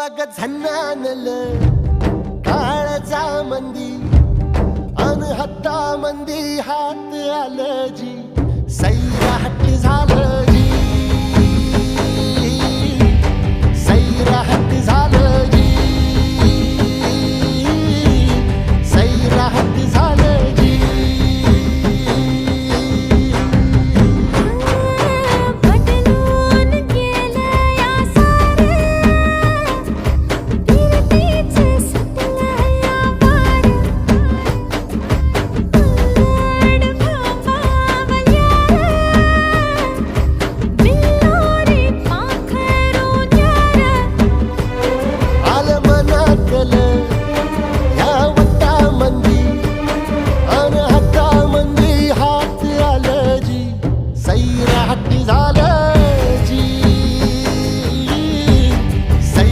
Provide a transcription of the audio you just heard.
अग झन्नानल काळजा मंदी अनहत्ता मंदी हात आलं जी सैराट झालं